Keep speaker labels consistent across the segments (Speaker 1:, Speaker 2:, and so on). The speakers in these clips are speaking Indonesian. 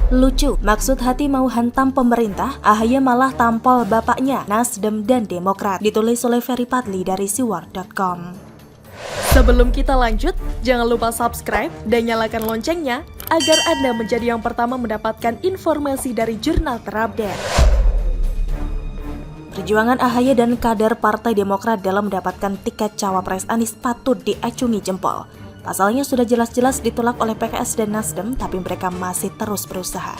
Speaker 1: Lucu, maksud hati mau hantam pemerintah, AHY malah tampol bapaknya, Nasdem dan Demokrat. Ditulis oleh Ferry Padli dari siwar.com.
Speaker 2: Sebelum kita lanjut, jangan lupa subscribe dan nyalakan loncengnya agar Anda menjadi yang pertama mendapatkan informasi dari jurnal terupdate.
Speaker 1: Perjuangan AHY dan kader Partai Demokrat dalam mendapatkan tiket cawapres Anies patut diacungi jempol. Pasalnya sudah jelas-jelas ditolak oleh PKS dan Nasdem, tapi mereka masih terus berusaha.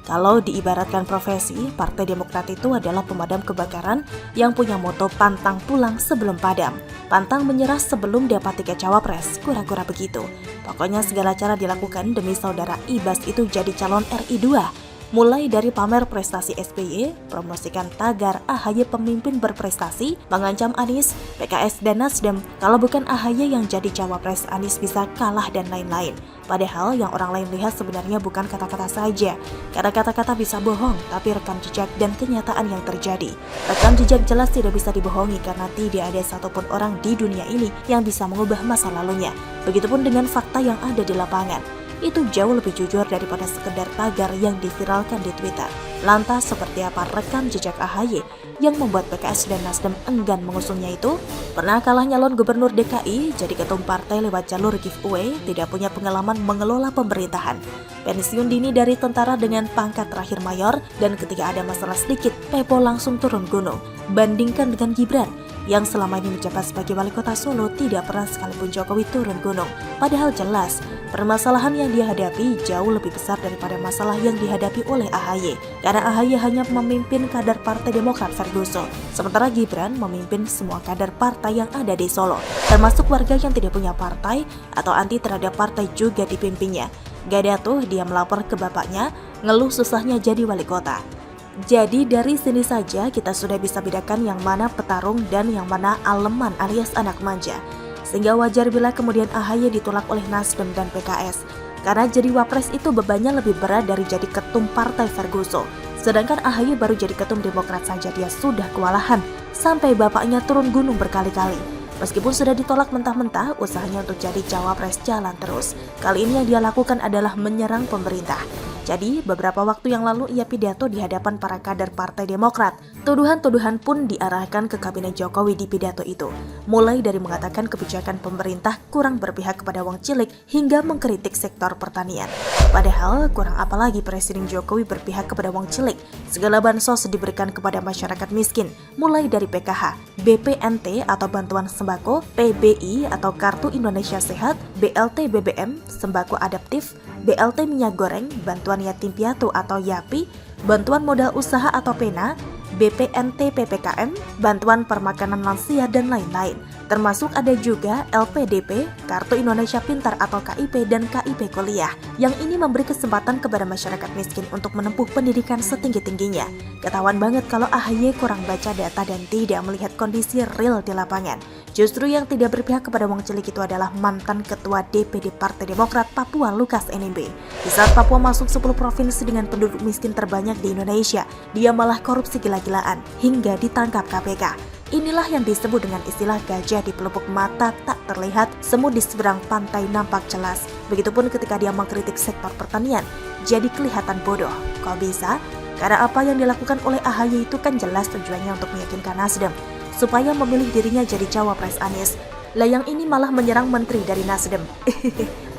Speaker 1: Kalau diibaratkan profesi, Partai Demokrat itu adalah pemadam kebakaran yang punya moto pantang pulang sebelum padam. Pantang menyerah sebelum dapat tiket cawapres, kura-kura begitu. Pokoknya segala cara dilakukan demi saudara Ibas itu jadi calon RI 2. Mulai dari pamer prestasi SBY, promosikan tagar AHY pemimpin berprestasi, mengancam Anies, PKS dan Nasdem, kalau bukan AHY yang jadi cawapres Anies bisa kalah dan lain-lain. Padahal yang orang lain lihat sebenarnya bukan kata-kata saja, karena kata-kata bisa bohong, tapi rekam jejak dan kenyataan yang terjadi. Rekam jejak jelas tidak bisa dibohongi karena tidak ada satupun orang di dunia ini yang bisa mengubah masa lalunya. Begitupun dengan fakta yang ada di lapangan. Itu jauh lebih jujur daripada sekedar tagar yang diviralkan di Twitter. Lantas seperti apa rekam jejak AHY yang membuat PKS dan Nasdem enggan mengusungnya itu? Pernah kalah nyalon gubernur DKI, jadi ketum partai lewat jalur giveaway, tidak punya pengalaman mengelola pemerintahan. Pensiun dini dari tentara dengan pangkat terakhir mayor, dan ketika ada masalah sedikit, Pepo langsung turun gunung. Bandingkan dengan Gibran, yang selama ini menjabat sebagai wali kota Solo, tidak pernah sekalipun Jokowi turun gunung. Padahal jelas, permasalahan yang dihadapi jauh lebih besar daripada masalah yang dihadapi oleh AHY. Karena AHY hanya memimpin kader Partai Demokrat Ferguson, sementara Gibran memimpin semua kader partai yang ada di Solo, termasuk warga yang tidak punya partai atau anti terhadap partai juga dipimpinnya. Gak ada tuh dia melapor ke bapaknya, ngeluh susahnya jadi wali kota. Jadi dari sini saja kita sudah bisa bedakan yang mana petarung dan yang mana aleman alias anak manja. Sehingga wajar bila kemudian AHY ditolak oleh Nasdem dan PKS. Karena jadi wapres itu bebannya lebih berat dari jadi ketum partai Ferguson. Sedangkan AHY baru jadi ketum Demokrat saja dia sudah kewalahan. Sampai bapaknya turun gunung berkali-kali. Meskipun sudah ditolak mentah-mentah, usahanya untuk jadi cawapres jalan terus. Kali ini yang dia lakukan adalah menyerang pemerintah. Jadi, beberapa waktu yang lalu ia pidato di hadapan para kader Partai Demokrat. Tuduhan-tuduhan pun diarahkan ke kabinet Jokowi di pidato itu. Mulai dari mengatakan kebijakan pemerintah kurang berpihak kepada wong cilik hingga mengkritik sektor pertanian. Padahal, kurang apalagi Presiden Jokowi berpihak kepada wong cilik. Segala bansos diberikan kepada masyarakat miskin, mulai dari PKH, BPNT atau Bantuan Sembako, PBI atau Kartu Indonesia Sehat, BLT BBM, Sembako Adaptif, BLT Minyak Goreng, Bantuan Yatim Piatu atau YAPI, Bantuan Modal Usaha atau PENA, BPNT PPKM, Bantuan Permakanan Lansia, dan lain-lain. Termasuk ada juga LPDP, Kartu Indonesia Pintar atau KIP, dan KIP Kuliah. Yang ini memberi kesempatan kepada masyarakat miskin untuk menempuh pendidikan setinggi-tingginya. Ketahuan banget kalau AHY kurang baca data dan tidak melihat kondisi real di lapangan. Justru yang tidak berpihak kepada wong cilik itu adalah mantan Ketua DPD Partai Demokrat Papua Lukas NMB. Di saat Papua masuk 10 provinsi dengan penduduk miskin terbanyak di Indonesia, dia malah korupsi gila-gilaan hingga ditangkap KPK. Inilah yang disebut dengan istilah gajah di pelupuk mata tak terlihat, semut di seberang pantai nampak jelas. Begitupun ketika dia mengkritik sektor pertanian, jadi kelihatan bodoh. Kok bisa? Karena apa yang dilakukan oleh AHY itu kan jelas tujuannya untuk meyakinkan Nasdem supaya memilih dirinya jadi cawapres Anies. Lah yang ini malah menyerang menteri dari Nasdem.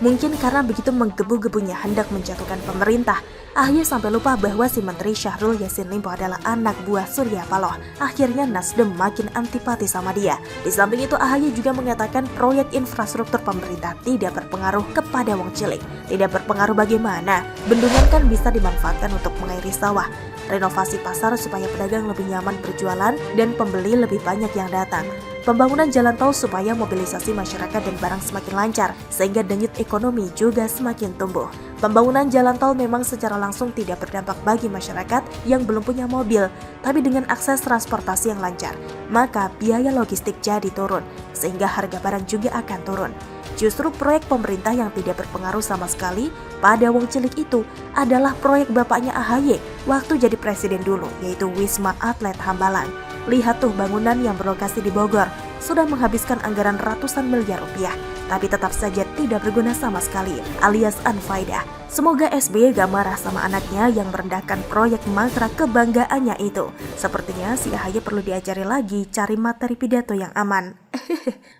Speaker 1: Mungkin karena begitu menggebu-gebunya hendak menjatuhkan pemerintah, AHY sampai lupa bahwa si Menteri Syahrul Yassin Limpo adalah anak buah Surya Paloh. Akhirnya Nasdem makin antipati sama dia. Di samping itu AHY juga mengatakan proyek infrastruktur pemerintah tidak berpengaruh kepada wong cilik. Tidak berpengaruh bagaimana? Bendungan kan bisa dimanfaatkan untuk mengairi sawah. Renovasi pasar supaya pedagang lebih nyaman berjualan dan pembeli lebih banyak yang datang. Pembangunan jalan tol supaya mobilisasi masyarakat dan barang semakin lancar, sehingga denyut ekonomi juga semakin tumbuh. Pembangunan jalan tol memang secara langsung tidak berdampak bagi masyarakat yang belum punya mobil, tapi dengan akses transportasi yang lancar, maka biaya logistik jadi turun, sehingga harga barang juga akan turun. Justru proyek pemerintah yang tidak berpengaruh sama sekali pada wong cilik itu adalah proyek bapaknya AHY waktu jadi presiden dulu, yaitu Wisma Atlet Hambalang. Lihat tuh bangunan yang berlokasi di Bogor, sudah menghabiskan anggaran ratusan miliar rupiah, tapi tetap saja tidak berguna sama sekali, alias unfaedah. Semoga SBY gak marah sama anaknya yang merendahkan proyek mantra kebanggaannya itu. Sepertinya si AHY perlu diajari lagi cari materi pidato yang aman.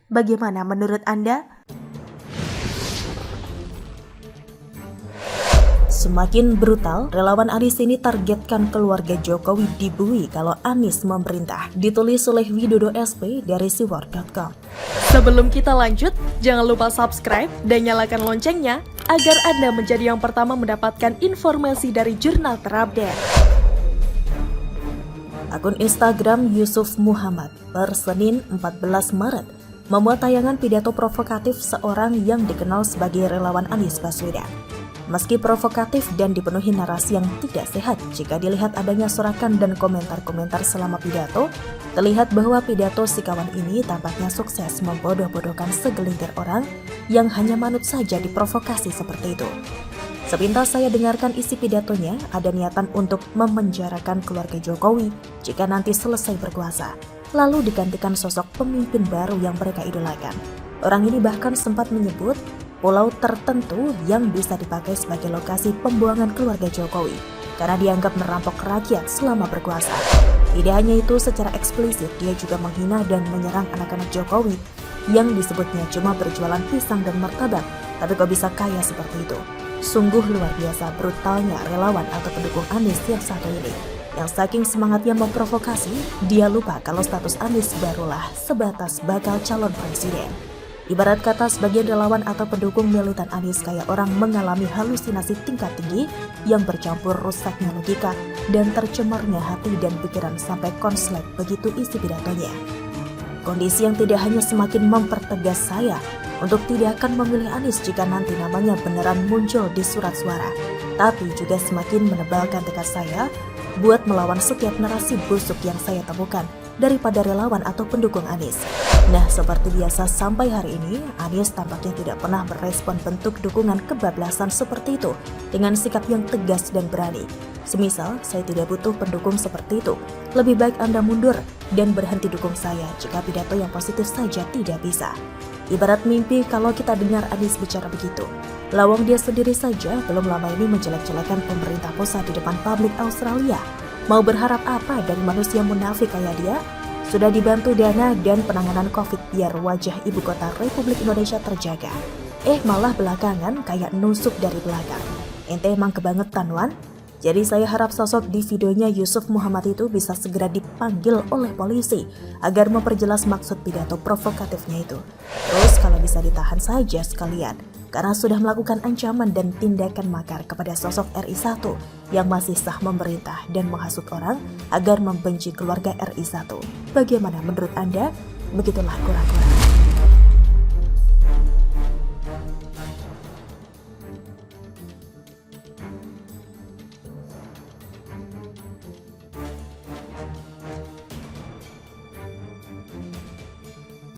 Speaker 1: Bagaimana menurut Anda? Semakin brutal, relawan Anies ini targetkan keluarga Jokowi dibui kalau Anies memerintah. Ditulis oleh Widodo SP dari siwar.com.
Speaker 2: Sebelum kita lanjut, jangan lupa subscribe dan nyalakan loncengnya agar Anda menjadi yang pertama mendapatkan informasi dari jurnal terupdate.
Speaker 1: Akun Instagram Yusuf Muhammad per Senin 14 Maret memuat tayangan pidato provokatif seorang yang dikenal sebagai relawan Anies Baswedan. Meski provokatif dan dipenuhi narasi yang tidak sehat, jika dilihat adanya sorakan dan komentar-komentar selama pidato, terlihat bahwa pidato si kawan ini tampaknya sukses membodoh-bodohkan segelintir orang yang hanya manut saja diprovokasi seperti itu. Sepintas saya dengarkan isi pidatonya, ada niatan untuk memenjarakan keluarga Jokowi jika nanti selesai berkuasa, lalu digantikan sosok pemimpin baru yang mereka idolakan. Orang ini bahkan sempat menyebut pulau tertentu yang bisa dipakai sebagai lokasi pembuangan keluarga Jokowi karena dianggap merampok rakyat selama berkuasa. Tidak hanya itu, secara eksplisit dia juga menghina dan menyerang anak-anak Jokowi yang disebutnya cuma berjualan pisang dan martabak, tapi kok bisa kaya seperti itu. Sungguh luar biasa brutalnya relawan atau pendukung Anies yang satu ini, yang saking semangatnya memprovokasi, dia lupa kalau status Anies barulah sebatas bakal calon presiden. Ibarat kata sebagian relawan atau pendukung militan Anies kayak orang mengalami halusinasi tingkat tinggi yang bercampur rusaknya logika dan tercemarnya hati dan pikiran sampai konslet, begitu isi pidatonya. Kondisi yang tidak hanya semakin mempertegas saya untuk tidak akan memilih Anies jika nanti namanya beneran muncul di surat suara, tapi juga semakin menebalkan tekad saya buat melawan setiap narasi busuk yang saya temukan daripada relawan atau pendukung Anies. Nah, seperti biasa sampai hari ini, Anies tampaknya tidak pernah merespon bentuk dukungan kebablasan seperti itu dengan sikap yang tegas dan berani. Semisal, saya tidak butuh pendukung seperti itu. Lebih baik Anda mundur dan berhenti dukung saya jika pidato yang positif saja tidak bisa. Ibarat mimpi kalau kita dengar Anies bicara begitu. Lawang dia sendiri saja belum lama ini menjelek-jelekan pemerintah pusat di depan publik Australia. Mau berharap apa dari manusia munafik kayak dia? Sudah dibantu dana dan penanganan COVID biar wajah ibu kota Republik Indonesia terjaga. Malah belakangan kayak nusuk dari belakang. Ente emang kebangetan, Wan? Jadi saya harap sosok di videonya Yusuf Muhammad itu bisa segera dipanggil oleh polisi agar memperjelas maksud pidato provokatifnya itu. Terus kalau bisa ditahan saja sekalian, karena sudah melakukan ancaman dan tindakan makar kepada sosok RI1 yang masih sah memerintah dan menghasut orang agar membenci keluarga RI1. Bagaimana menurut Anda? Begitulah kura-kura.